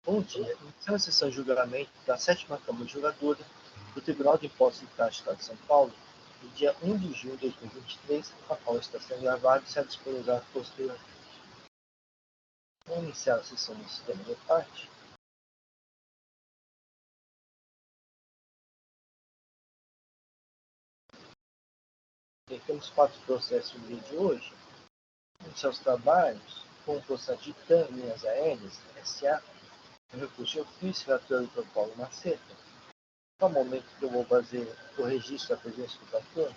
Bom dia. Iniciando a sessão de julgamento da 7ª Câmara Julgadora do Tribunal de Impostos do Estado de São Paulo, no dia 1 de junho de 2023, a qual está sendo gravada e será disponibilizada posteriormente. Vamos iniciar a sessão no sistema de parte. Temos 4 processos no dia de hoje. Iniciar os trabalhos com o processo de TAM Linhas Aéreas, SA, no recurso de ofício relatório do Paulo Macedo. No momento que eu vou fazer o registro da presença do patrão.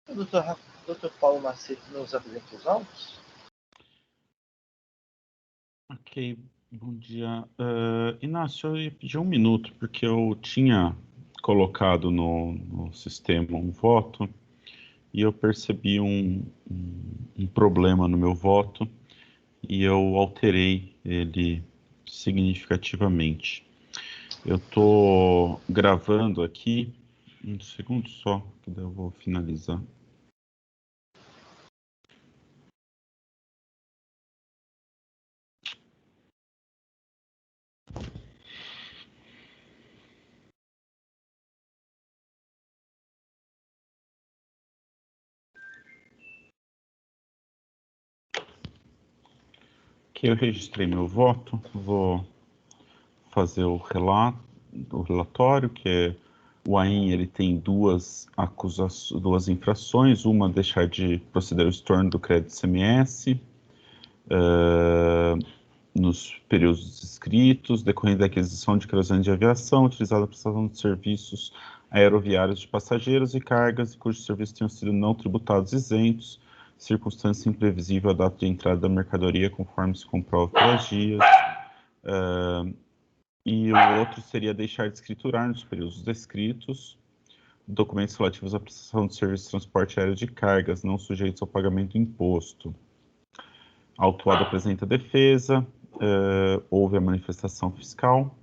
O Dr. Paulo Macedo nos apresenta os autos? Ok, bom dia. Inácio, eu ia pedir 1 minuto, porque eu tinha colocado no sistema um voto e eu percebi um problema no meu voto e eu alterei ele significativamente. Eu estou gravando aqui, 1 segundo só, que daí eu vou finalizar. Que eu registrei meu voto, vou fazer o relatório, que é o AIN, ele tem duas infrações, uma deixar de proceder ao estorno do crédito ICMS nos períodos descritos, decorrente da aquisição de querosene de aviação, utilizada na prestação de serviços aeroviários de passageiros e cargas, e cujos serviços tenham sido não tributados isentos, circunstância imprevisível à data de entrada da mercadoria, conforme se comprova pelas guias. E o outro seria deixar de escriturar nos períodos descritos documentos relativos à prestação de serviços de transporte aéreo de cargas não sujeitos ao pagamento do imposto. A autuada apresenta defesa, houve a manifestação fiscal.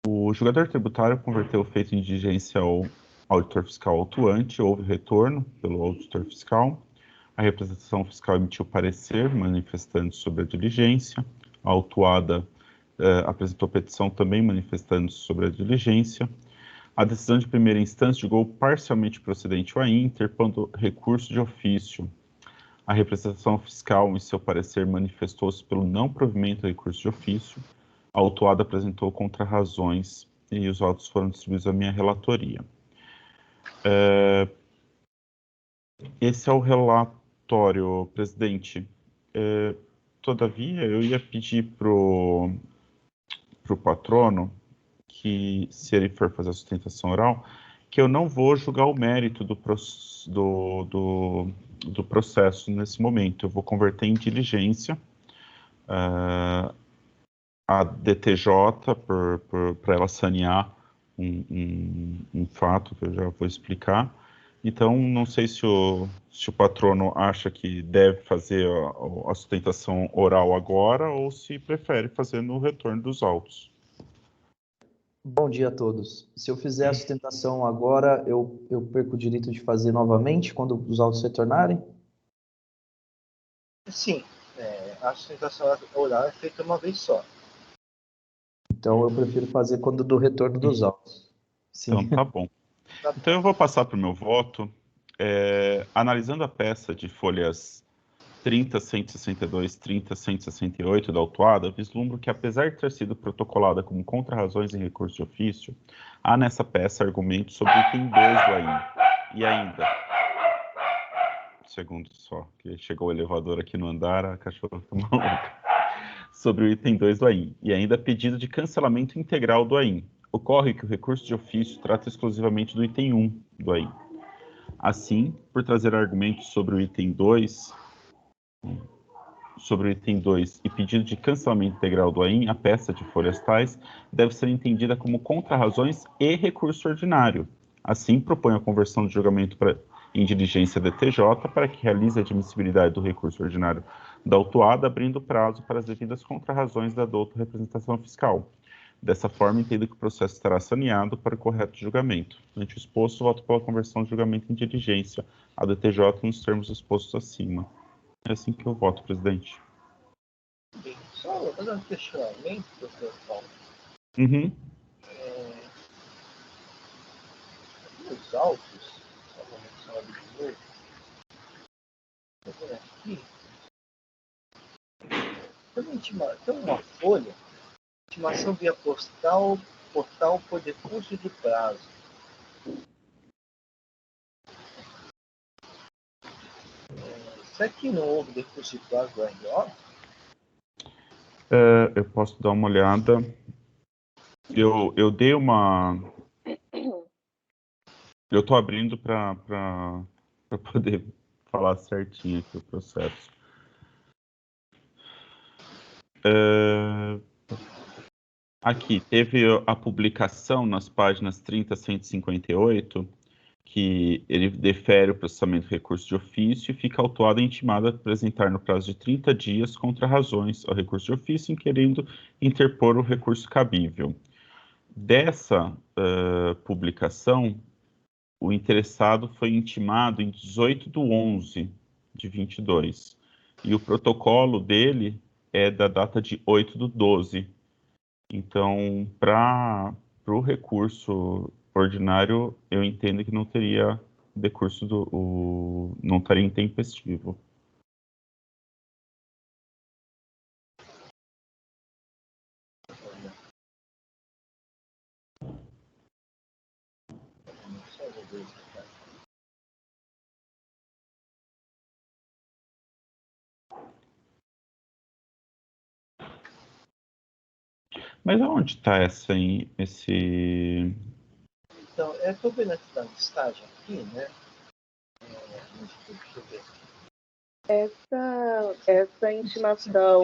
O julgador tributário converteu o feito em diligência ao auditor fiscal autuante, houve retorno pelo auditor fiscal. A representação fiscal emitiu parecer manifestando sobre a diligência. A autuada apresentou petição também manifestando sobre a diligência. A decisão de primeira instância julgou parcialmente procedente o AIN, interpondo recurso de ofício. A representação fiscal, em seu parecer, manifestou-se pelo não provimento do recurso de ofício. A autuada apresentou contrarrazões e os autos foram distribuídos à minha relatoria. Esse é o relatório, presidente. Todavia, eu ia pedir para o patrono que, se ele for fazer a sustentação oral, que eu não vou julgar o mérito do processo nesse momento. Eu vou converter em diligência a DTJ para ela sanear um fato que eu já vou explicar. Então, não sei se o patrono acha que deve fazer a sustentação oral agora ou se prefere fazer no retorno dos autos. Bom dia a todos. Se eu fizer a sustentação agora, eu perco o direito de fazer novamente quando os autos retornarem? Sim, a sustentação oral é feita uma vez só. Então eu prefiro fazer quando do retorno dos autos. Sim. Então tá bom. Então eu vou passar para o meu voto. Analisando a peça de folhas 30, 162, 30, 168 da autuada, vislumbro que, apesar de ter sido protocolada como contrarrazões em recurso de ofício, há nessa peça argumentos sobre o item 2 do AIN. E ainda, segundo só, que chegou o elevador aqui no andar, a cachorra está maluca. sobre o item 2 do AIM, e ainda pedido de cancelamento integral do AIM. Ocorre que o recurso de ofício trata exclusivamente do item 1 do AIM. Assim, por trazer argumentos sobre o item 2, e pedido de cancelamento integral do AIM, a peça de folhas tais deve ser entendida como contrarrazões e recurso ordinário. Assim, propõe a conversão do julgamento em diligência DTJ para que realize a admissibilidade do recurso ordinário da autuada, abrindo prazo para as devidas contrarrazões da douta representação fiscal. Dessa forma, entendo que o processo estará saneado para o correto julgamento. Ante o exposto, voto pela conversão de julgamento em diligência a DTJ nos termos expostos acima. É assim que eu voto, presidente. Bem, só fazer um questionamento, doutor Paulo. Uhum. Os autos, só vou mencionar de novo. Estou vendo aqui. Tem uma folha, intimação via portal por decurso de prazo. Será que não houve decurso de prazo do RO? Eu posso dar uma olhada. Eu dei uma... Eu estou abrindo para poder falar certinho aqui o processo. Aqui, teve a publicação nas páginas 30 a 158, que ele defere o processamento do recurso de ofício e fica autuado e intimado a apresentar no prazo de 30 dias contrarrazões ao recurso de ofício, querendo interpor o recurso cabível. Dessa publicação, o interessado foi intimado em 18/11/22, e o protocolo dele é da data de 8/12. Então, para o recurso ordinário, eu entendo que não teria decurso não estaria intempestivo. Mas aonde está esse... Então, eu estou vendo aqui na listagem aqui, né? Deixa eu ver. Essa intimação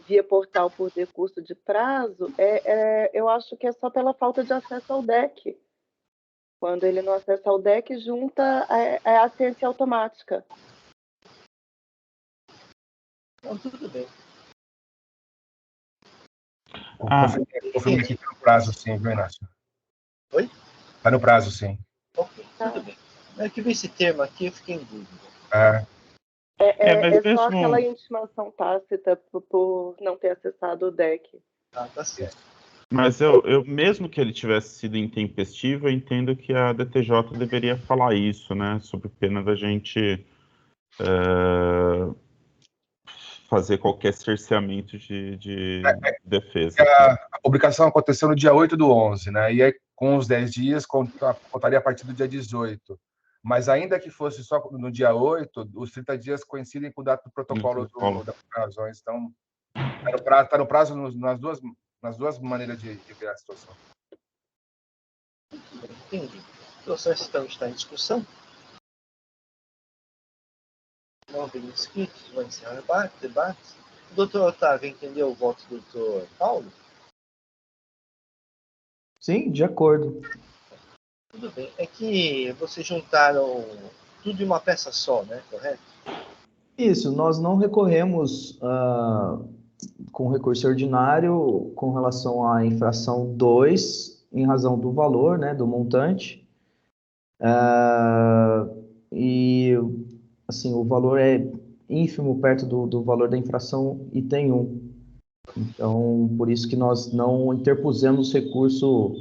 via portal por decurso de prazo, eu acho que é só pela falta de acesso ao DEC. Quando ele não acessa ao DEC, junta a ciência automática. Não, tudo bem. Confirma que está no prazo, sim, viu, Inácio? Oi? Está no prazo, sim. Ok, tudo bem. É que vi esse termo aqui, eu fiquei em dúvida. mas só mesmo... aquela intimação tácita por não ter acessado o DEC. Ah, tá certo. Mas eu mesmo que ele tivesse sido intempestivo, eu entendo que a DTJ deveria falar isso, né? Sob pena da gente fazer qualquer cerceamento de defesa. A publicação aconteceu no dia 8/11, né? E aí, com os 10 dias, contaria a partir do dia 18. Mas ainda que fosse só no dia 8, os 30 dias coincidem com o data do protocolo das razões. Então, está no prazo nas duas maneiras de ver a situação. Entendi. O processo então está em discussão. Não havendo inscritos, vai encerrar o debate. O doutor Otávio entendeu o voto do doutor Paulo? Sim, de acordo. Tudo bem. É que vocês juntaram tudo em uma peça só, né? Correto? Isso, nós não recorremos com recurso ordinário com relação à infração 2, em razão do valor, né, do montante. E, assim, o valor é ínfimo perto do valor da infração item 1. Então, por isso que nós não interpusemos recurso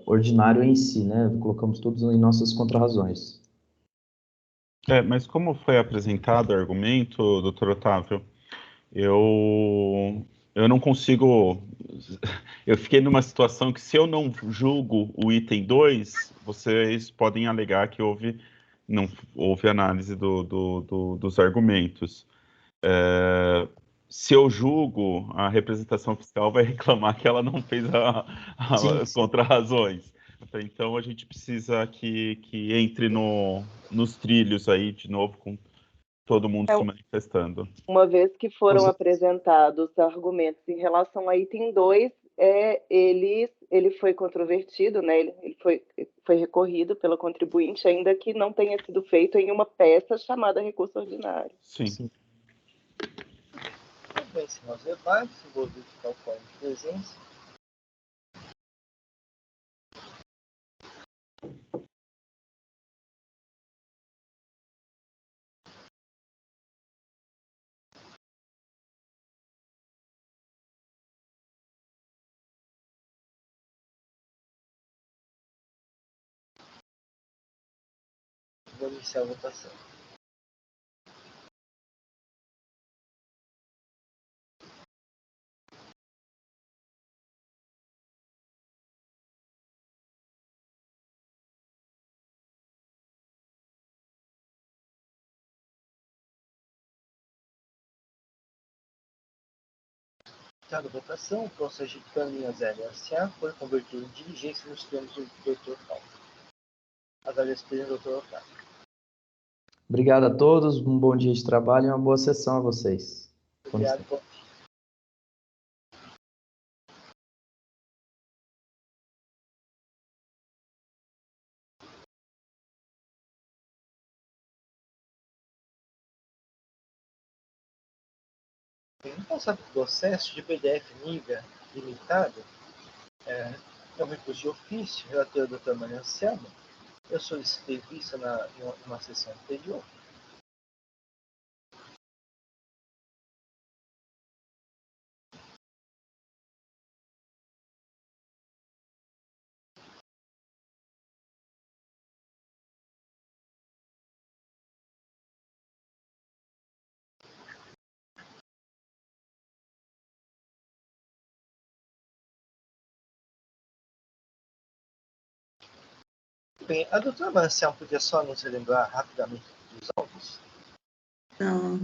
ordinário em si, né? Colocamos todos em nossas contrarrazões. Mas como foi apresentado o argumento, doutor Otávio, eu não consigo... Eu fiquei numa situação que, se eu não julgo o item 2, vocês podem alegar que não houve análise dos argumentos. se eu julgo, a representação fiscal vai reclamar que ela não fez as contra-razões. Então, a gente precisa que entre nos trilhos aí, de novo, com todo mundo se manifestando. Uma vez que foram apresentados argumentos em relação a item 2, ele foi controvertido, né? Ele foi recorrido pelo contribuinte, ainda que não tenha sido feito em uma peça chamada recurso ordinário. Sim. Bem, senhores debates, vou verificar o quórum de presença. Vou iniciar a votação. Cada votação, o processo de caminhas LSA foi convertido em diligência nos termos do Dr. Paulo. Agradeço, Dr. Otávio. Obrigado a todos, um bom dia de trabalho e uma boa sessão a vocês. Obrigado. No passado processo de PDF NIGA limitado, é um recurso de ofício, relator do Dr. Maria Anselmo. Eu solicitei vista em uma sessão anterior. Bem, a doutora Marcial podia só nos relembrar rapidamente dos autos? Então,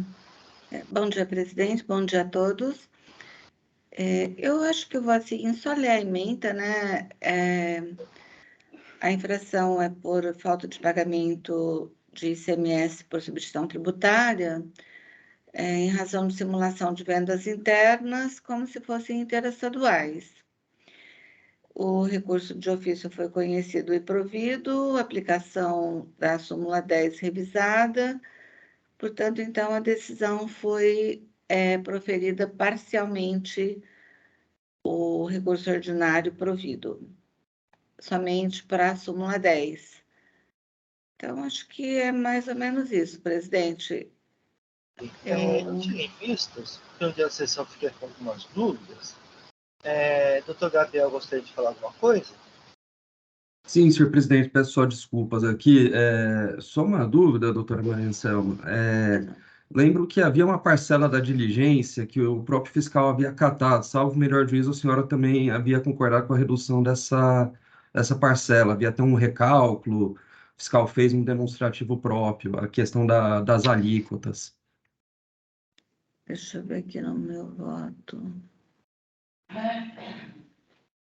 bom dia, presidente, bom dia a todos. Eu acho que o voto seguinte só lê a ementa, né? A infração é por falta de pagamento de ICMS por substituição tributária, em razão de simulação de vendas internas, como se fossem interestaduais. O recurso de ofício foi conhecido e provido, aplicação da súmula 10 revisada, portanto, então, a decisão foi proferida parcialmente o recurso ordinário provido, somente para a súmula 10. Então, acho que é mais ou menos isso, presidente. Eu tirei vistas, porque um dia a sessão fiquei com algumas dúvidas. Doutor Gabriel, gostaria de falar alguma coisa? Sim, senhor presidente, peço só desculpas aqui. Só uma dúvida, doutora Maria Anselmo. Lembro que havia uma parcela da diligência que o próprio fiscal havia acatado, salvo melhor juízo, a senhora também havia concordado com a redução dessa parcela, havia até um recálculo, o fiscal fez um demonstrativo próprio, a questão das alíquotas. Deixa eu ver aqui no meu voto.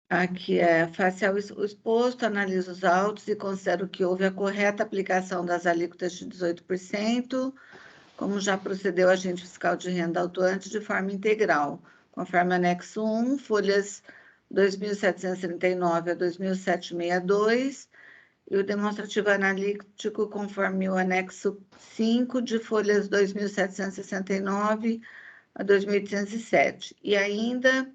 Aqui face ao exposto, analiso os autos e considero que houve a correta aplicação das alíquotas de 18%, como já procedeu o agente fiscal de renda autuante de forma integral, conforme anexo 1, folhas 2.739 a 2.762, e o demonstrativo analítico conforme o anexo 5, de folhas 2.769 a 2.807, e ainda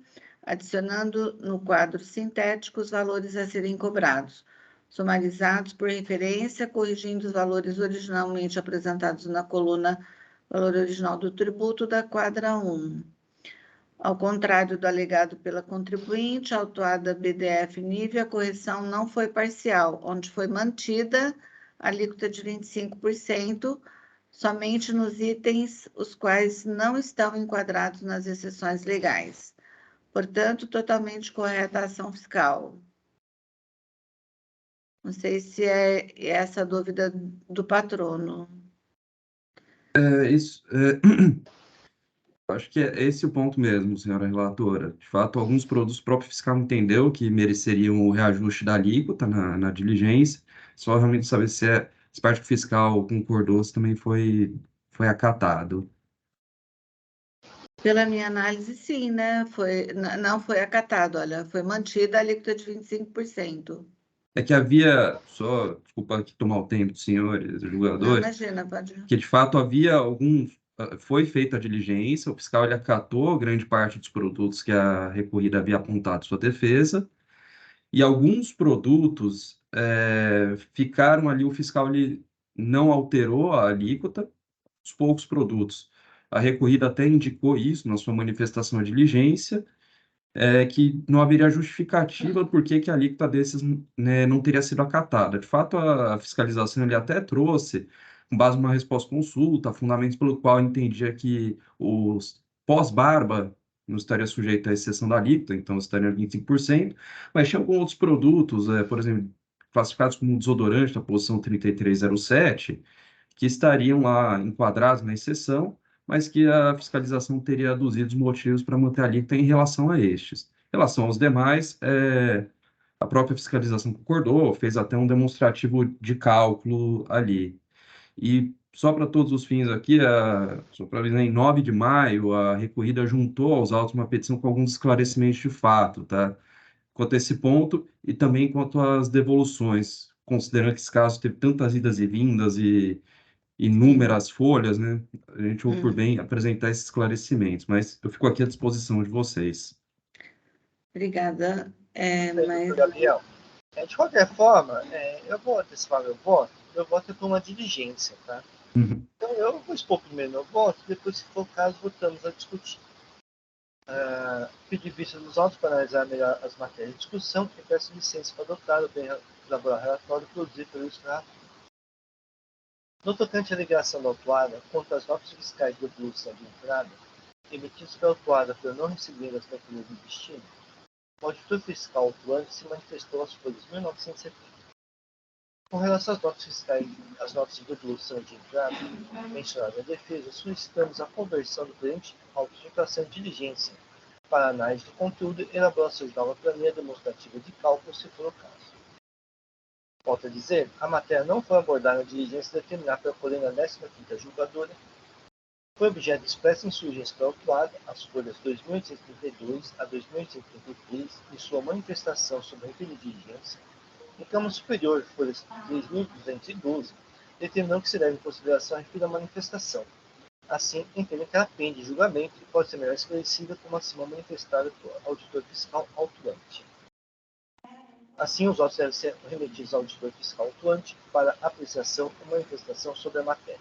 adicionando no quadro sintético os valores a serem cobrados, sumarizados por referência, corrigindo os valores originalmente apresentados na coluna valor original do tributo da quadra 1. Ao contrário do alegado pela contribuinte, autuada BDF nível, a correção não foi parcial, onde foi mantida a alíquota de 25%, somente nos itens os quais não estão enquadrados nas exceções legais. Portanto, totalmente correta a ação fiscal. Não sei se é essa a dúvida do patrono. Acho que é esse o ponto mesmo, senhora relatora. De fato, alguns produtos o próprio fiscal entendeu que mereceriam o reajuste da alíquota na diligência. Só realmente saber se parte do fiscal concordou, se também foi acatado. Pela minha análise, sim, né? Não foi acatado, olha, foi mantida a alíquota de 25%. É que havia, só, desculpa aqui tomar o tempo dos senhores Não, julgadores, imagina, pode. que de fato havia foi feita a diligência, o fiscal ele acatou grande parte dos produtos que a recorrida havia apontado sua defesa, e alguns produtos ficaram ali, o fiscal ele não alterou a alíquota, os poucos produtos. A recorrida até indicou isso na sua manifestação de diligência, que não haveria justificativa por que a alíquota desses, né, não teria sido acatada. De fato, a fiscalização ele até trouxe, com base numa resposta consulta, fundamentos pelo qual entendia que os pós-barba não estaria sujeito à exceção da alíquota, então estaria 25%, mas tinha alguns outros produtos, por exemplo, classificados como desodorante da posição 3307, que estariam lá enquadrados na exceção, mas que a fiscalização teria aduzido os motivos para manter a alíquota em relação a estes. Em relação aos demais, a própria fiscalização concordou, fez até um demonstrativo de cálculo ali. E só para todos os fins aqui, só para avisar, em 9 de maio, a recorrida juntou aos autos uma petição com alguns esclarecimentos de fato, tá? Quanto a esse ponto e também quanto às devoluções, considerando que esse caso teve tantas idas e vindas e inúmeras folhas, né? A gente ouve por bem apresentar esses esclarecimentos, mas eu fico aqui à disposição de vocês. Obrigada. Doutor Gabriel, de qualquer forma, eu vou antecipar meu voto, é por uma diligência, tá? Uhum. Então eu vou expor primeiro meu voto, depois, se for o caso, voltamos a discutir. Pedir vista dos autos para analisar melhor as matérias de discussão e peço licença para adotar o bem elaborado relatório produzido pelo Estado. No tocante à ligação da autuada contra as notas fiscais de devolução de entrada, emitidas pela autuada por não receber as carteiras de destino, o auditor fiscal autuante se manifestou às folhas 1970. Com relação às notas fiscais, às notas de devolução de entrada mencionadas na defesa, solicitamos a conversão do cliente auto de infração de diligência para análise do conteúdo e elaboração de nova planilha demonstrativa de cálculo, se for o caso. Volto a dizer, a matéria não foi abordada na diligência determinada pela coluna 15ª julgadora, foi objeto de expressa insurgência pela autuada, as folhas 2832 a 2833, em sua manifestação sobre a referida diligência, em Câmara Superior, folhas 3212, determinando que se leve em consideração a referida manifestação. Assim, entendem que ela pende julgamento e pode ser melhor esclarecida como acima manifestada pelo auditor fiscal autuante. Assim, os autos devem ser remetidos ao auditor fiscal autuante para apreciação e manifestação sobre a matéria.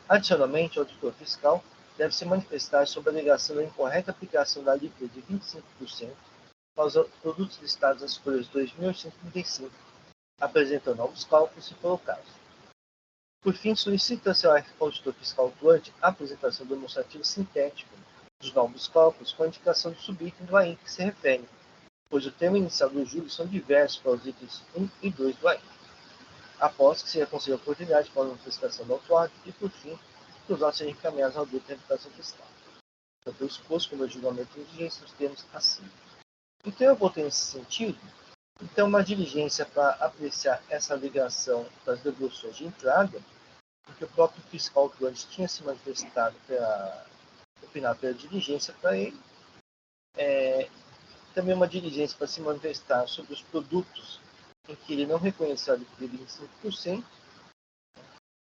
Adicionalmente, o auditor fiscal deve se manifestar sobre a alegação da incorreta aplicação da alíquota de 25% aos produtos listados nas folhas 2.835, apresentando novos cálculos, se for o caso. Por fim, solicita-se ao auditor fiscal autuante a apresentação do demonstrativo sintético dos novos cálculos com a indicação do subitem do AIN que se refere, pois o tema inicial do júri são diversos para os itens 1 e 2 do AIN. Após que seja concedida a oportunidade para a manifestação do autuado e, por fim, que os autos sejam encaminhados ao adulto de reputação fiscal. Tanto o exposto como o julgamento de diligência nos termos acima. Então, eu votei nesse sentido. Então, uma diligência para apreciar essa ligação das devoluções de entrada, porque o próprio fiscal autuante tinha se manifestado opinado pela diligência para ele. Também uma diligência para se manifestar sobre os produtos em que ele não reconheceu a alíquota de 25%.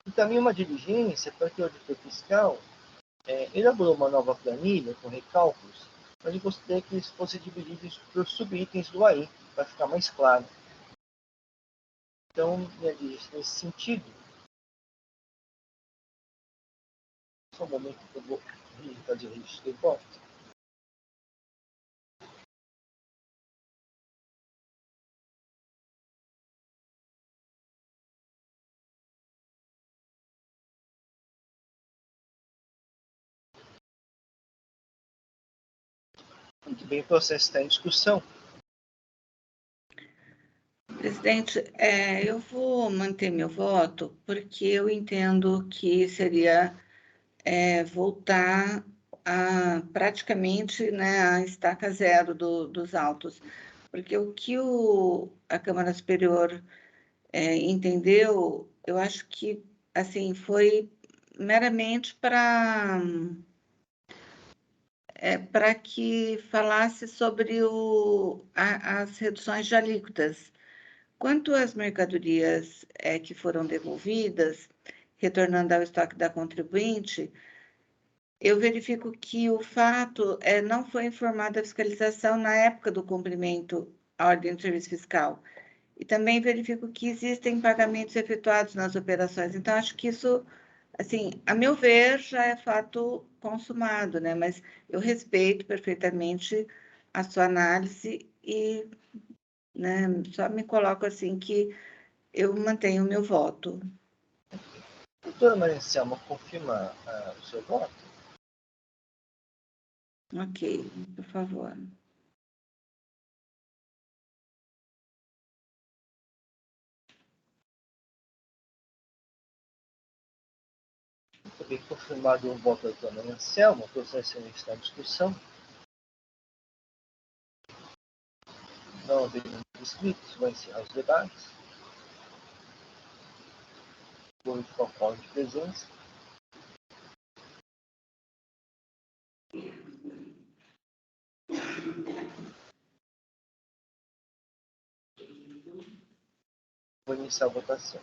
E também uma diligência para que o auditor fiscal elaborou uma nova planilha com recálculos, mas eu gostaria que eles fossem divididos por subitens do AIN, para ficar mais claro. Então, minha diligência nesse sentido. Só um momento que eu vou fazer o registro de voto. Muito bem, o processo está em discussão. Presidente, eu vou manter meu voto porque eu entendo que seria voltar a praticamente, né, a estaca zero dos autos. Porque o que a Câmara Superior entendeu, eu acho que assim, foi meramente para que falasse sobre as reduções de alíquotas. Quanto às mercadorias que foram devolvidas, retornando ao estoque da contribuinte, eu verifico que o fato não foi informada a fiscalização na época do cumprimento à ordem de serviço fiscal. E também verifico que existem pagamentos efetuados nas operações. Então, acho que isso, assim, a meu ver, já é fato consumado, né? Mas eu respeito perfeitamente a sua análise e, né, só me coloco assim que eu mantenho o meu voto. Doutora Maria Selma, confirma o seu voto? Ok, por favor. Também confirmado o voto da doutora Maria Selma, o processo ainda está em discussão. Não havendo inscritos, vai encerrar os debates. Por protocolo de presença. Vou iniciar a votação.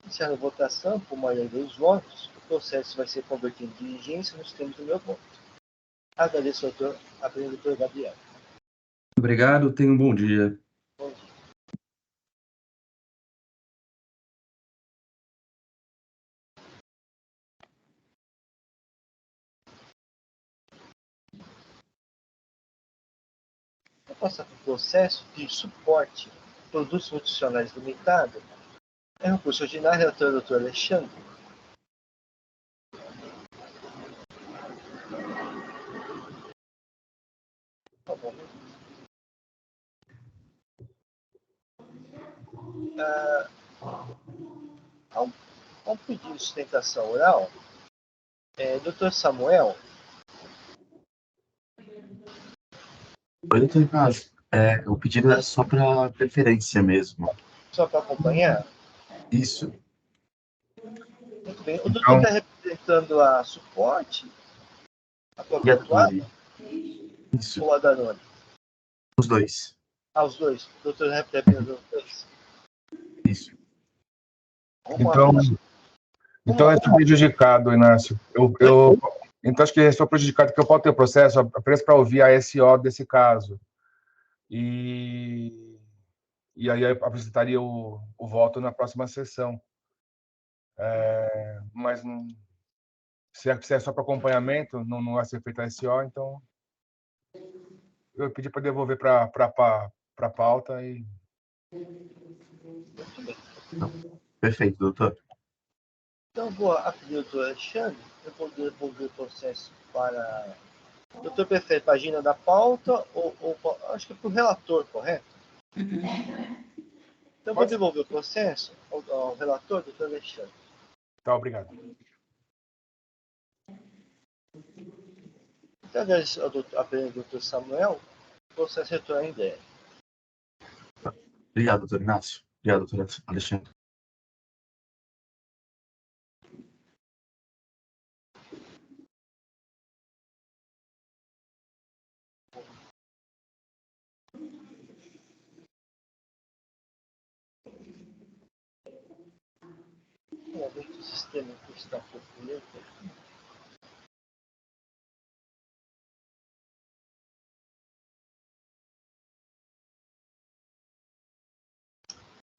Iniciando a votação, por maioria dos votos, o processo vai ser convertido em diligência nos termos do meu voto. Agradeço ao doutor Gabriel. Obrigado, tenha um bom dia. Bom dia. Vou passar para o processo de suporte produtos nutricionais limitado. É um curso ordinário, relator doutor Alexandre. Tá bom. Ao pedido de sustentação oral, doutor Samuel. Oi, doutor Inácio. O pedido era só para preferência mesmo. Só para acompanhar? Isso. Muito bem. O doutor está representando a Suporte, a E a Perpetuada Tule? Isso. ou a Danone? Os dois. Os dois. O doutor representando os dois. Isso. Então é prejudicado, Inácio. Então acho que estou prejudicado porque eu posso ter o processo apenas para ouvir a SO desse caso. E aí eu apresentaria o voto na próxima sessão. Mas se é só para acompanhamento, não vai ser feita a SO, então eu pedi para devolver para a pauta e... Perfeito, doutor. Então, vou pedir ao doutor Alexandre, eu vou devolver o processo para... O doutor prefere a página da pauta ou acho que é para o relator, correto? Então, vou devolver o processo ao relator, doutor Alexandre. Tá, obrigado. Então, agradeço ao doutor Samuel, o processo retorna em breve. Obrigado, doutor Inácio. Obrigado, doutor Alexandre. O sistema que está por lento.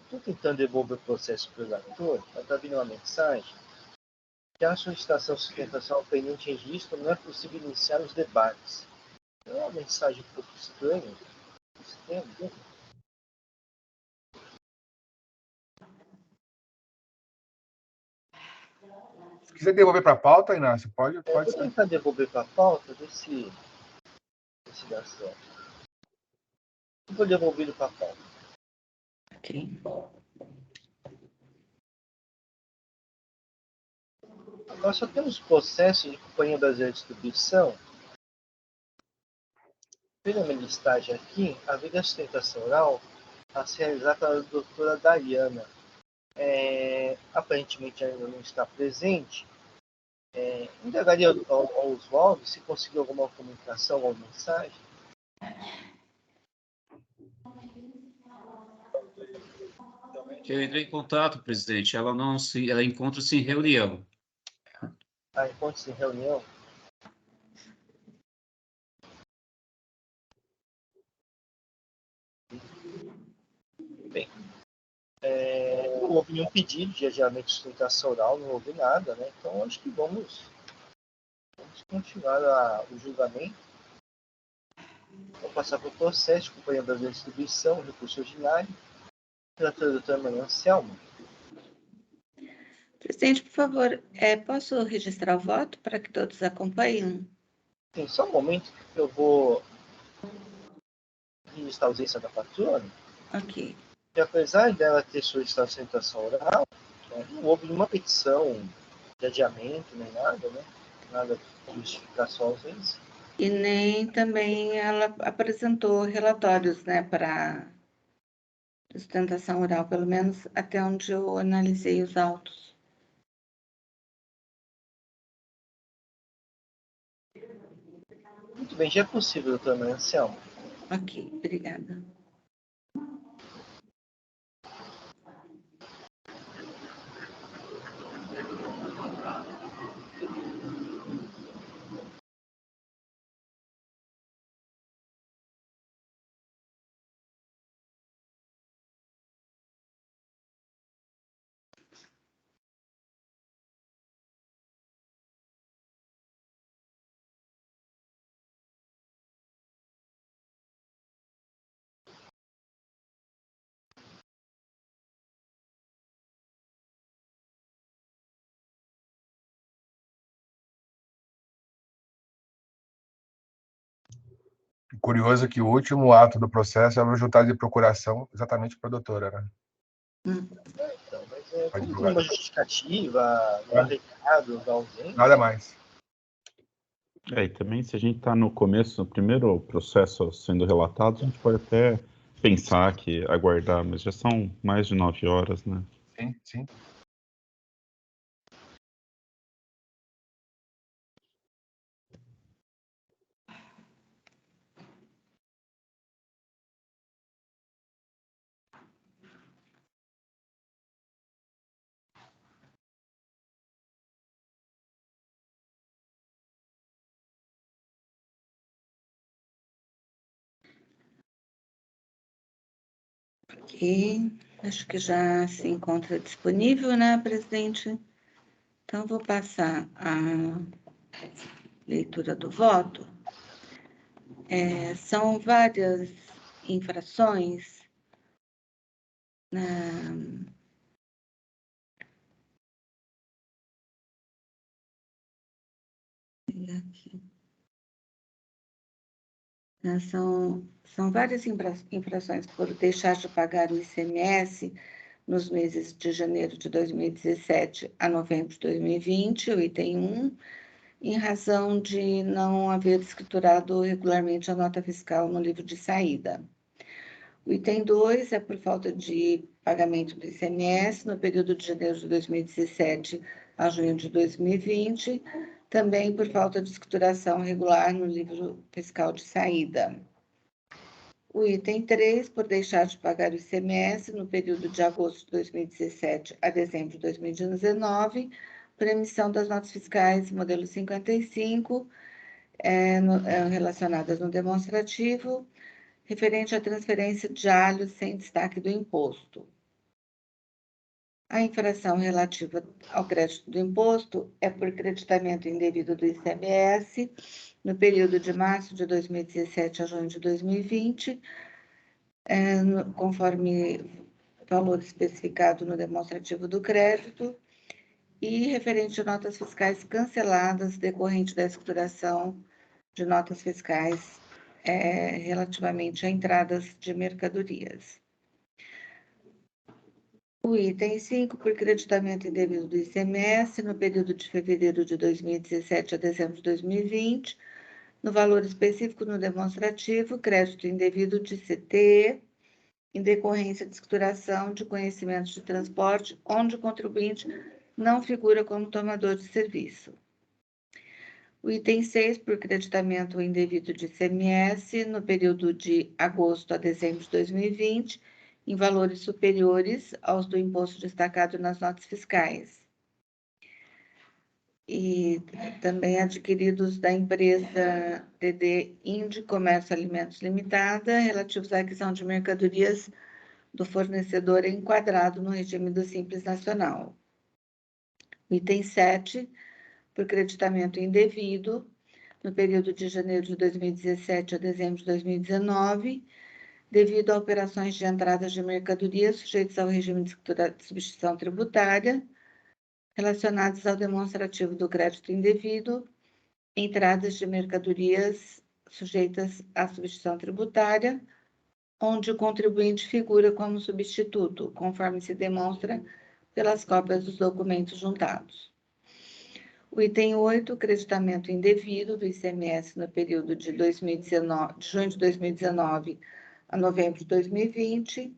Estou tentando devolver o processo para o relator, mas está vindo uma mensagem que a solicitação de sustentação pendente em registro não é possível iniciar os debates. É uma mensagem um pouco estranha do sistema. Se quiser devolver para a pauta, Inácio, pode Vou ser. tentar devolver para a pauta, ver se dá certo. Eu vou devolver ele para a pauta. Ok. Nós só temos processo de Companhia Brasileira de Distribuição. Pela minha listagem aqui, a vida de sustentação oral a ser realizada pela doutora Dariana. Aparentemente ainda não está presente. Indagaria ao Oswaldo se conseguiu alguma comunicação ou mensagem. Eu entrei em contato, presidente. Ela encontra-se em reunião. Encontra-se em reunião. Bem, não houve nenhum pedido de adiamento de sustentação oral, não houve nada, né? Então acho que vamos continuar o julgamento. Vou passar para o processo de Companhia Brasileira de Distribuição, recurso ordinário, pela doutora Maria Anselma. Presidente, por favor, posso registrar o voto para que todos acompanhem? Sim, só um momento que eu vou registrar a ausência da patrona. Ok. E apesar dela ter solicitado sustentação oral, não houve nenhuma petição de adiamento, nem nada, né? Nada de justificar sua ausência. E nem também ela apresentou relatórios, né, para sustentação oral, pelo menos até onde eu analisei os autos. Muito bem, já é possível, doutora Maria Anselma. Ok, obrigada. Curioso que o último ato do processo é o juntar de procuração exatamente para a doutora, né? Então, mas Pode como divulgar. uma justificativa, não há recado, não há ausência. Nada mais. E também, se a gente está no começo, no primeiro processo sendo relatado, a gente pode até pensar que aguardar, mas já são mais de 9 horas, né? Sim, sim. Ok, acho que já se encontra disponível, né, presidente? Então, vou passar a leitura do voto. São várias infrações. São várias infrações por deixar de pagar o ICMS nos meses de janeiro de 2017 a novembro de 2020, o item 1, em razão de não haver escriturado regularmente a nota fiscal no livro de saída. O item 2 é por falta de pagamento do ICMS no período de janeiro de 2017 a junho de 2020, também por falta de escrituração regular no livro fiscal de saída. O item 3, por deixar de pagar o ICMS no período de agosto de 2017 a dezembro de 2019, por emissão das notas fiscais modelo 55, relacionadas no demonstrativo, referente à transferência de alhos sem destaque do imposto. A infração relativa ao crédito do imposto é por creditamento indevido do ICMS no período de março de 2017 a junho de 2020, conforme valor especificado no demonstrativo do crédito, e referente a notas fiscais canceladas decorrente da escrituração de notas fiscais relativamente a entradas de mercadorias. O item 5, por creditamento indevido do ICMS, no período de fevereiro de 2017 a dezembro de 2020, no valor específico no demonstrativo, crédito indevido de CTE, em decorrência de escrituração de conhecimentos de transporte, onde o contribuinte não figura como tomador de serviço. O item 6, por creditamento indevido de ICMS, no período de agosto a dezembro de 2020, em valores superiores aos do imposto destacado nas notas fiscais. E também adquiridos da empresa DD Indi Comércio Alimentos Limitada, relativos à aquisição de mercadorias do fornecedor enquadrado no regime do Simples Nacional. Item 7, por creditamento indevido, no período de janeiro de 2017 a dezembro de 2019, devido a operações de entradas de mercadorias sujeitas ao regime de substituição tributária, relacionadas ao demonstrativo do crédito indevido, entradas de mercadorias sujeitas à substituição tributária, onde o contribuinte figura como substituto, conforme se demonstra pelas cópias dos documentos juntados. O item 8, creditamento indevido do ICMS no período de junho de 2019 a novembro de 2020,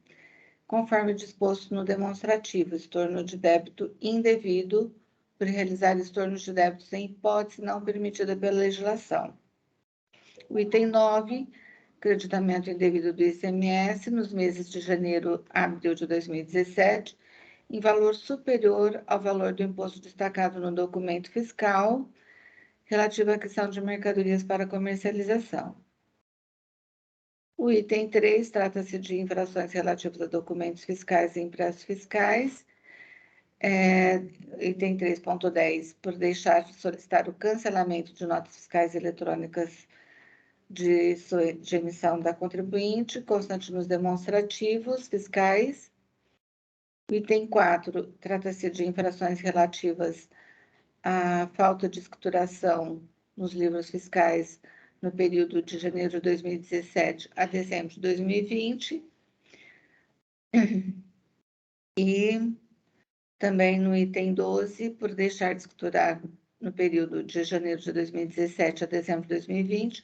conforme disposto no demonstrativo, estorno de débito indevido por realizar estorno de débitos em hipótese não permitida pela legislação. O item 9, creditamento indevido do ICMS nos meses de janeiro a abril de 2017, em valor superior ao valor do imposto destacado no documento fiscal, relativo à aquisição de mercadorias para comercialização. O item 3 trata-se de infrações relativas a documentos fiscais e impressos fiscais. Item 3.10, por deixar de solicitar o cancelamento de notas fiscais eletrônicas de emissão da contribuinte, constante nos demonstrativos fiscais. O item 4 trata-se de infrações relativas à falta de escrituração nos livros fiscais no período de janeiro de 2017 a dezembro de 2020. E também no item 12, por deixar de escriturar no período de janeiro de 2017 a dezembro de 2020,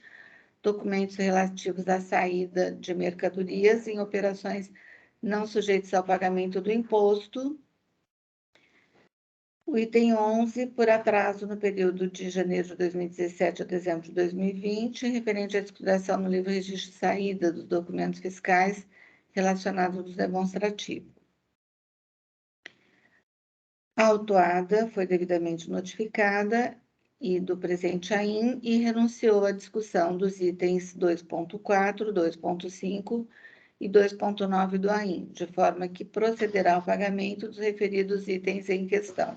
documentos relativos à saída de mercadorias em operações não sujeitas ao pagamento do imposto. O item 11, por atraso no período de janeiro de 2017 a dezembro de 2020, referente à escrituração no livro registro de saída dos documentos fiscais relacionados ao demonstrativo. A autuada foi devidamente notificada e do presente AIN e renunciou à discussão dos itens 2.4, 2.5 e 2.9 do AIN, de forma que procederá ao pagamento dos referidos itens em questão.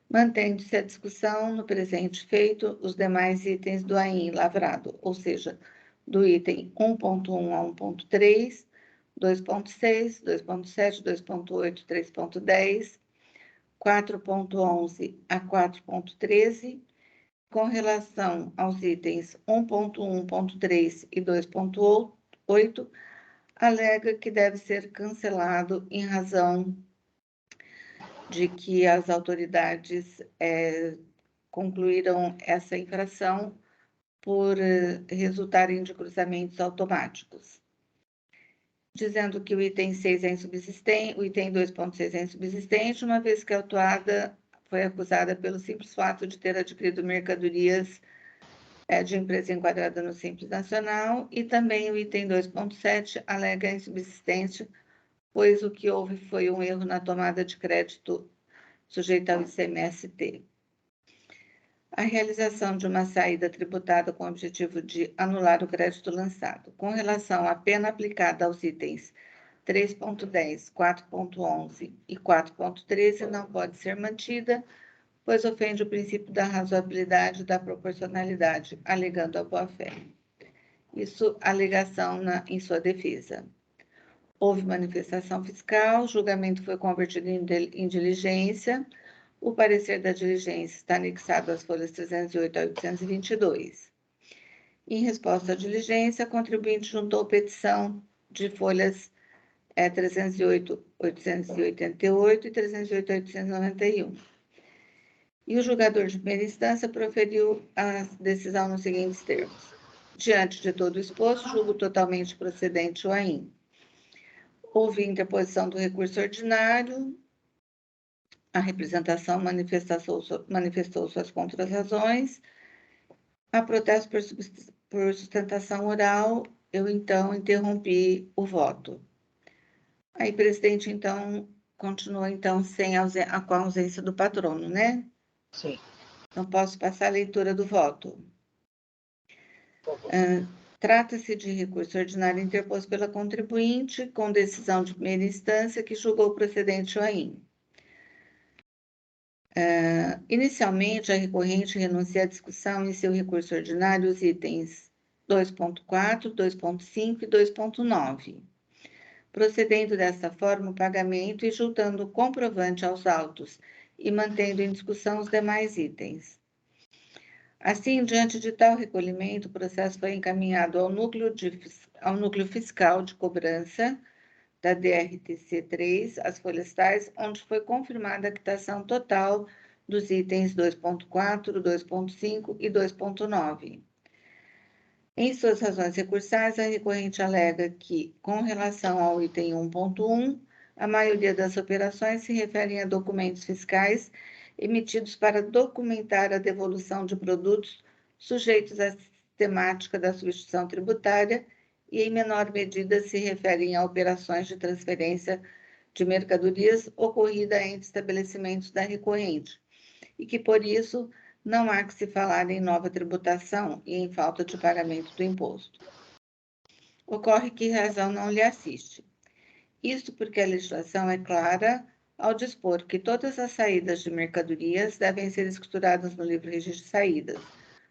Mantendo-se a discussão no presente feito os demais itens do AIN lavrado, ou seja, do item 1.1 a 1.3, 2.6, 2.7, 2.8, 3.10, 4.11 a 4.13, com relação aos itens 1.1.3 e 2.8, alega que deve ser cancelado em razão de que as autoridades concluíram essa infração por resultarem de cruzamentos automáticos, dizendo que o item 6 é insubsistente, o item 2.6 é insubsistente, uma vez que a autuada foi acusada pelo simples fato de ter adquirido mercadorias de empresa enquadrada no Simples Nacional, e também o item 2.7 alega a insubsistência, pois o que houve foi um erro na tomada de crédito sujeita ao ICMS-T. A realização de uma saída tributada com o objetivo de anular o crédito lançado. Com relação à pena aplicada aos itens 3.10, 4.11 e 4.13 não pode ser mantida, pois ofende o princípio da razoabilidade e da proporcionalidade, alegando a boa-fé. Isso, alegação em sua defesa. Houve manifestação fiscal, o julgamento foi convertido em diligência, O parecer da diligência está anexado às folhas 308 a 822. Em resposta à diligência, a contribuinte juntou petição de folhas 308 a 888 e 308 a 891. E o julgador de primeira instância proferiu a decisão nos seguintes termos. Diante de todo o exposto, julgo totalmente procedente o AIM. Houve interposição do recurso ordinário, a representação manifestou suas contrarrazões, a protesto por sustentação oral, eu então interrompi o voto. Aí, presidente, então, continua então com a ausência do patrono, né? Sim. Não posso passar a leitura do voto. Trata-se de recurso ordinário interposto pela contribuinte com decisão de primeira instância que julgou procedente o AIM. Inicialmente, a recorrente renuncia à discussão em seu recurso ordinário os itens 2.4, 2.5 e 2.9, procedendo dessa forma o pagamento e juntando o comprovante aos autos e mantendo em discussão os demais itens. Assim, diante de tal recolhimento, o processo foi encaminhado ao núcleo fiscal de cobrança da DRTC3, as folhas tais, onde foi confirmada a quitação total dos itens 2.4, 2.5 e 2.9. Em suas razões recursais, a recorrente alega que, com relação ao item 1.1, a maioria das operações se referem a documentos fiscais emitidos para documentar a devolução de produtos sujeitos à sistemática da substituição tributária e, em menor medida, se referem a operações de transferência de mercadorias ocorrida entre estabelecimentos da recorrente, e que, por isso, não há que se falar em nova tributação e em falta de pagamento do imposto. Ocorre que razão não lhe assiste. Isto porque a legislação é clara ao dispor que todas as saídas de mercadorias devem ser escrituradas no livro registro de saídas.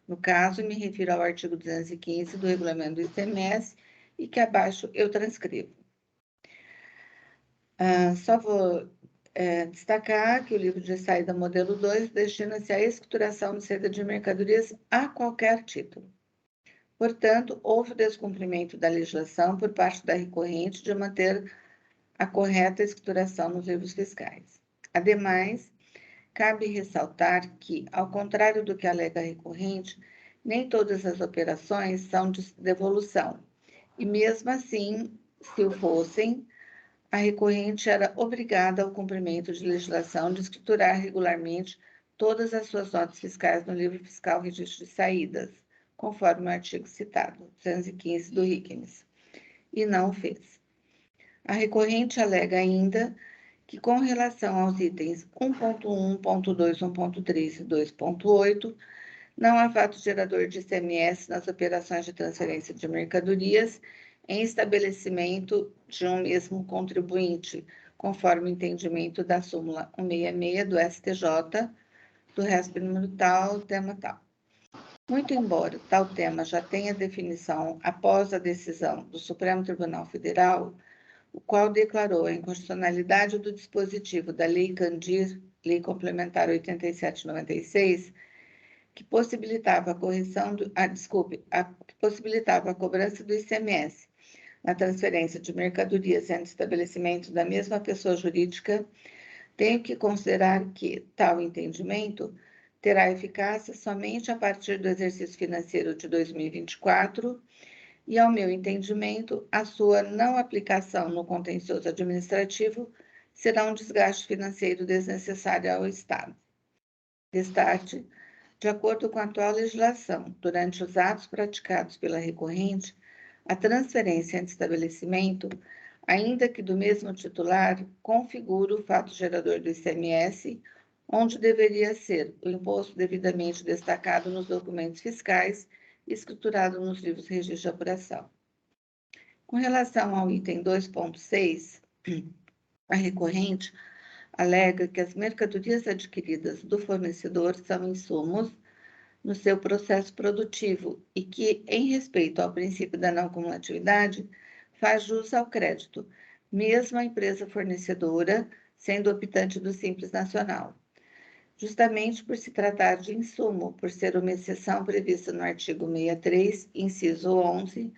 No caso, me refiro ao artigo 215 do regulamento do ICMS e que abaixo eu transcrevo. Só vou destacar que o livro de saída modelo 2 destina-se à escrituração de saída de mercadorias a qualquer título. Portanto, houve descumprimento da legislação por parte da recorrente de manter a correta escrituração nos livros fiscais. Ademais, cabe ressaltar que, ao contrário do que alega a recorrente, nem todas as operações são de devolução, e mesmo assim, se o fossem, a recorrente era obrigada ao cumprimento de legislação de escriturar regularmente todas as suas notas fiscais no livro fiscal registro de saídas, conforme o artigo citado, 215 do RICMES, e não o fez. A recorrente alega ainda que, com relação aos itens 1.1, 1.2, 1.3 e 2.8, não há fato gerador de ICMS nas operações de transferência de mercadorias em estabelecimento de um mesmo contribuinte, conforme o entendimento da súmula 166 do STJ, do RESP número tal, tema tal. Muito embora tal tema já tenha definição após a decisão do Supremo Tribunal Federal, o qual declarou a inconstitucionalidade do dispositivo da Lei Candir, Lei Complementar 87/96, que possibilitava a que possibilitava a cobrança do ICMS na transferência de mercadorias entre estabelecimentos da mesma pessoa jurídica, tenho que considerar que tal entendimento terá eficácia somente a partir do exercício financeiro de 2024 e, ao meu entendimento, a sua não aplicação no contencioso administrativo será um desgaste financeiro desnecessário ao Estado. Destarte, de acordo com a atual legislação, durante os atos praticados pela recorrente, a transferência entre estabelecimento, ainda que do mesmo titular, configura o fato gerador do ICMS, onde deveria ser o imposto devidamente destacado nos documentos fiscais e escriturado nos livros de registro de apuração. Com relação ao item 2.6, a recorrente alega que as mercadorias adquiridas do fornecedor são insumos no seu processo produtivo e que, em respeito ao princípio da não cumulatividade, faz jus ao crédito, mesmo a empresa fornecedora sendo optante do Simples Nacional. justamente por se tratar de insumo, por ser uma exceção prevista no artigo 63, inciso 11,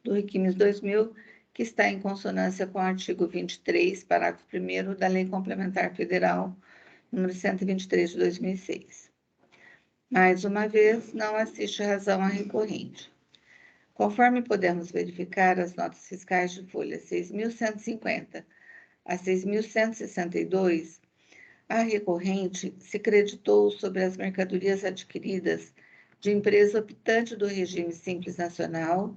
do Requimes 2000, que está em consonância com o artigo 23, parágrafo 1º da Lei Complementar Federal número 123 de 2006. Mais uma vez, não assiste razão à recorrente. Conforme podemos verificar, as notas fiscais de folha 6.150 a 6.162, a recorrente se creditou sobre as mercadorias adquiridas de empresa optante do regime Simples Nacional,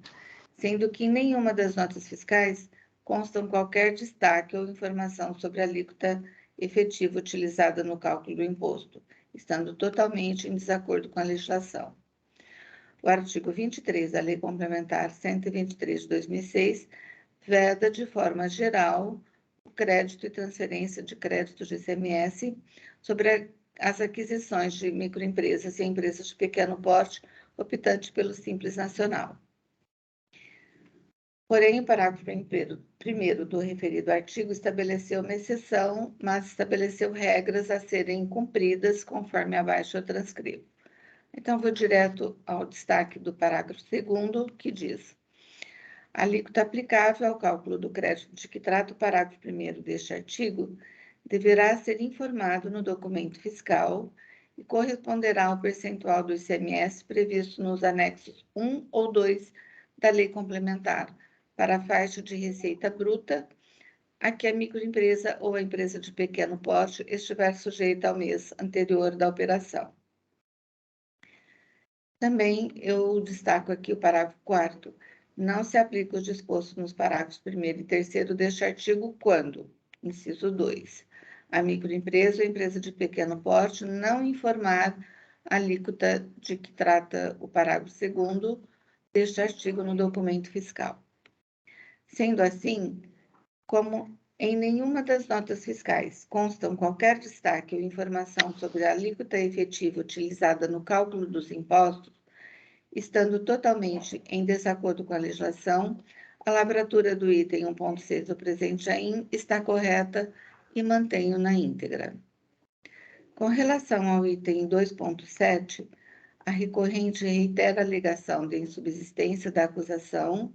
sendo que em nenhuma das notas fiscais constam qualquer destaque ou informação sobre a alíquota efetiva utilizada no cálculo do imposto, estando totalmente em desacordo com a legislação. O artigo 23 da Lei Complementar 123 de 2006 veda de forma geral o crédito e transferência de crédito de ICMS sobre as aquisições de microempresas e empresas de pequeno porte optantes pelo Simples Nacional. Porém, o parágrafo 1º do referido artigo estabeleceu uma exceção, mas estabeleceu regras a serem cumpridas conforme abaixo eu transcrevo. Então, vou direto ao destaque do parágrafo 2º, que diz: a alíquota aplicável ao cálculo do crédito de que trata o parágrafo 1º deste artigo deverá ser informado no documento fiscal e corresponderá ao percentual do ICMS previsto nos anexos 1 ou 2 da Lei Complementar, para a faixa de receita bruta a que a microempresa ou a empresa de pequeno porte estiver sujeita ao mês anterior da operação. Também eu destaco aqui o parágrafo 4º. Não se aplica o disposto nos parágrafos 1º e 3º deste artigo quando, inciso 2, a microempresa ou empresa de pequeno porte não informar a alíquota de que trata o parágrafo 2º deste artigo no documento fiscal. Sendo assim, como em nenhuma das notas fiscais constam qualquer destaque ou informação sobre a alíquota efetiva utilizada no cálculo dos impostos, estando totalmente em desacordo com a legislação, a lavratura do item 1.6 do presente AIM está correta e mantenho na íntegra. Com relação ao item 2.7, a recorrente reitera a alegação de insubsistência da acusação,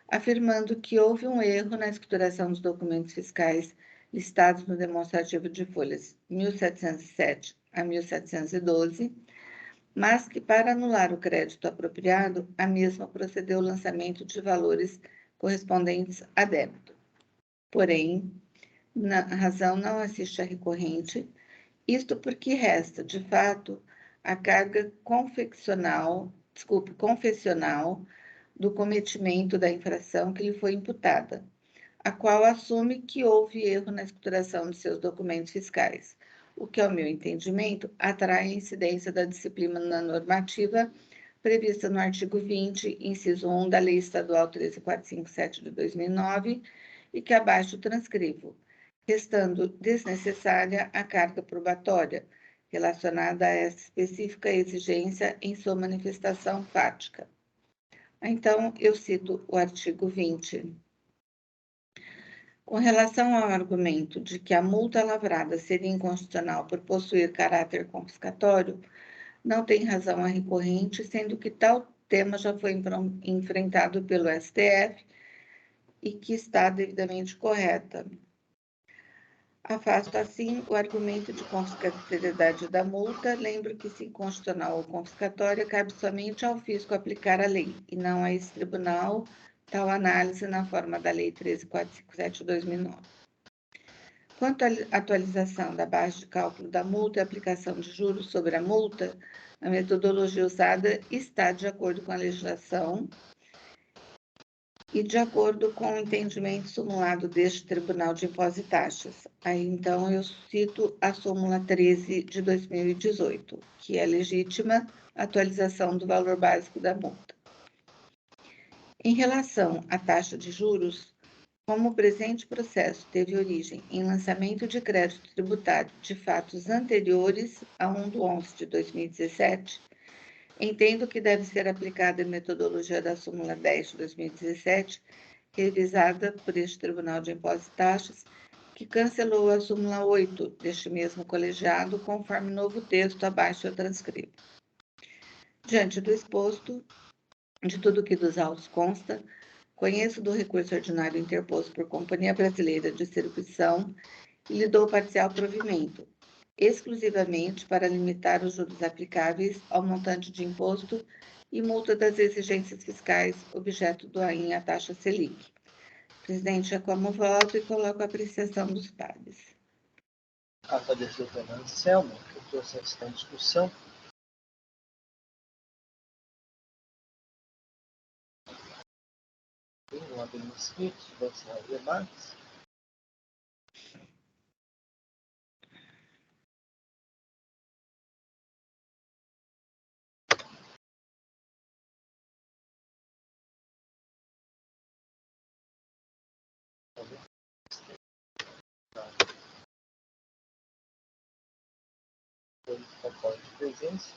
afirmando que houve um erro na escrituração dos documentos fiscais listados no demonstrativo de folhas 1707 a 1712, mas que, para anular o crédito apropriado, a mesma procedeu ao lançamento de valores correspondentes a débito. Porém, a razão não assiste à recorrente, isto porque resta, de fato, a carga confessional do cometimento da infração que lhe foi imputada, a qual assume que houve erro na escrituração de seus documentos fiscais, o que, ao meu entendimento, atrai a incidência da disciplina na normativa prevista no artigo 20, inciso 1 da Lei Estadual 13.457 de 2009 e que abaixo transcrevo, restando desnecessária a carga probatória relacionada a essa específica exigência em sua manifestação fática. Então, eu cito o artigo 20. Com relação ao argumento de que a multa lavrada seria inconstitucional por possuir caráter confiscatório, não tem razão a recorrente, sendo que tal tema já foi enfrentado pelo STF e que está devidamente correta. Afasto, assim, o argumento de confiscatoriedade da multa, lembro que, se inconstitucional ou confiscatória, cabe somente ao fisco aplicar a lei, e não a esse tribunal, tal análise na forma da Lei 13.457 de 2009. Quanto à atualização da base de cálculo da multa e aplicação de juros sobre a multa, a metodologia usada está de acordo com a legislação e de acordo com o entendimento simulado deste Tribunal de Impostos e Taxas. Aí, então, eu cito a súmula 13 de 2018, que é legítima atualização do valor básico da multa. Em relação à taxa de juros, como o presente processo teve origem em lançamento de crédito tributário de fatos anteriores a 1/11 de 2017, entendo que deve ser aplicada a metodologia da súmula 10 de 2017, revisada por este Tribunal de Impostos e Taxas, que cancelou a súmula 8 deste mesmo colegiado, conforme novo texto abaixo eu transcrevo. Diante do exposto, de tudo que dos autos consta, conheço do recurso ordinário interposto por Companhia Brasileira de Distribuição e lhe dou parcial provimento, exclusivamente para limitar os juros aplicáveis ao montante de imposto e multa das exigências fiscais, objeto do AIN a taxa Selic. Presidente, é como voto e coloco a apreciação dos pares. A doutora Anselmo, que o processo está em discussão. Vamos abrir o inscrito, vamos encerrar os debates. Concordo de presença.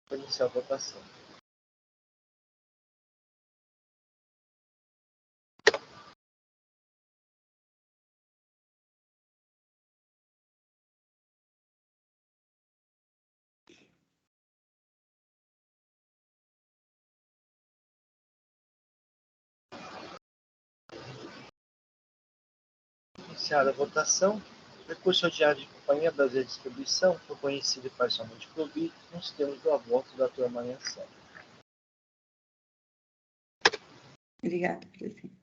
Vou iniciar a votação. Iniciada a votação, o recurso ordinário de Companhia Brasileira de Distribuição foi conhecido e parcialmente provido nos termos do voto da doutora Maria Anselmo. Obrigada, presidente.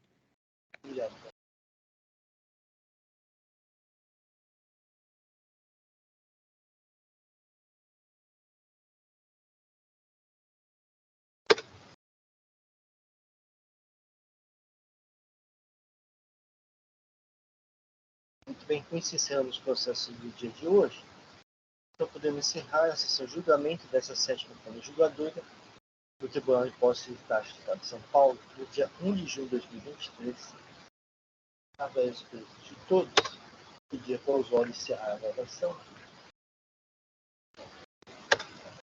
Obrigado. Muito bem, com isso encerramos os processos do dia de hoje. Então podemos encerrar a sessão de julgamento dessa 7ª Câmara Julgadora do Tribunal de Impostos e Taxas do Estado de São Paulo, no dia 1 de junho de 2023. Através do de todos, pedir para os olhos encerrar a gravação.